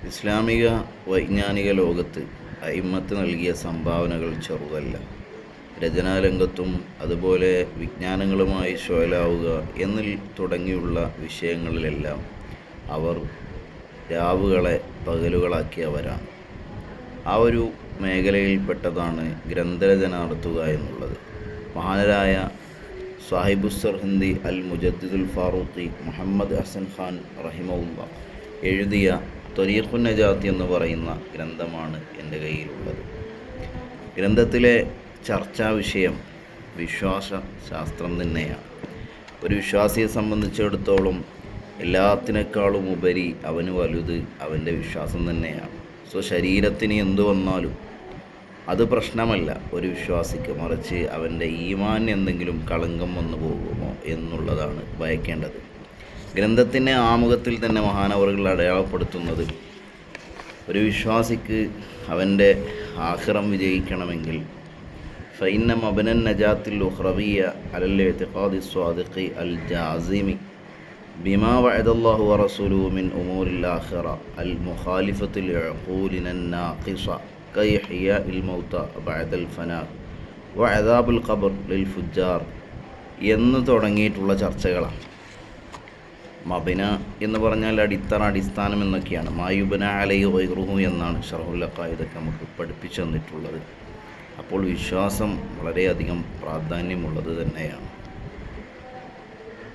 ഇസ്ലാമിക വൈജ്ഞാനിക ലോകത്ത് അയിമ്മത്ത് നൽകിയ സംഭാവനകൾ ചെറുതല്ല. രചനാരംഗത്തും അതുപോലെ വിജ്ഞാനങ്ങളുമായി ഷോലാവുക എന്നിൽ തുടങ്ങിയുള്ള വിഷയങ്ങളിലെല്ലാം അവർ രാവുകളെ പകലുകളാക്കിയവരാണ്. ആ ഒരു മേഖലയിൽപ്പെട്ടതാണ് ഗ്രന്ഥരചന നടത്തുക എന്നുള്ളത്. മഹാനരായ സാഹിബുസ്സർഹിന്ദി അൽ മുജദ്ദിദുൽ ഫാറൂഖി മുഹമ്മദ് ഹസൻ ഖാൻ റഹിമഹുല്ലാ എഴുതിയ ത്വരീഖുൻ നജാത്ത് എന്ന് പറയുന്ന ഗ്രന്ഥമാണ് എൻ്റെ കയ്യിലുള്ളത്. ഗ്രന്ഥത്തിലെ ചർച്ചാ വിഷയം വിശ്വാസ ശാസ്ത്രം തന്നെയാണ്. ഒരു വിശ്വാസിയെ സംബന്ധിച്ചിടത്തോളം എല്ലാത്തിനേക്കാളും ഉപരി അവന് വലുത് അവൻ്റെ വിശ്വാസം തന്നെയാണ്. ശരീരത്തിന് എന്തു വന്നാലും അത് പ്രശ്നമല്ല ഒരു വിശ്വാസിക്ക്, മറിച്ച് അവൻ്റെ ഈമാൻ എന്തെങ്കിലും കളങ്കം വന്നു പോകുമോ എന്നുള്ളതാണ് ഭയക്കേണ്ടത്. ഗ്രന്ഥത്തിൻ്റെ ആമുഖത്തിൽ തന്നെ മഹാനവറുകൾ അടയാളപ്പെടുത്തുന്നത് ഒരു വിശ്വാസിക്ക് അവൻ്റെ ആഖിറം വിജയിക്കണമെങ്കിൽ ഫൈന്ന മബനൻ നജാത്തിൽ ഉഖ്റവിയ അലൽ ഇഅ്തിഖാദി സ്വാദിഖി അൽ ജാസിമി ബിമാ വഅദല്ലാഹു വറസൂലുഹു മിൻ ഉമൂരിൽ ആഖിറ അൽ മുഖാലിഫത്തിൽ ഉഖൂലിന നാഖിസ കഇഹ്യാഇൽ മൗത ബഅദൽ ഫനാ വഅദാബുൽ ഖബർ ലിൽ ഫുജ്ജാർ എന്ന് തുടങ്ങിയിട്ടുള്ള ചർച്ചകളാണ്. മബിന എന്ന് പറഞ്ഞാൽ അടിത്തറ, അടിസ്ഥാനം എന്നൊക്കെയാണ്. മായുബന അലൈഹി ഗൈറുഹു എന്നാണ് ശർഹുൽ അഖായിദൊക്കെ നമുക്ക് പഠിപ്പിച്ചു തന്നിട്ടുള്ളത്. അപ്പോൾ വിശ്വാസം വളരെയധികം പ്രാധാന്യമുള്ളത് തന്നെയാണ്.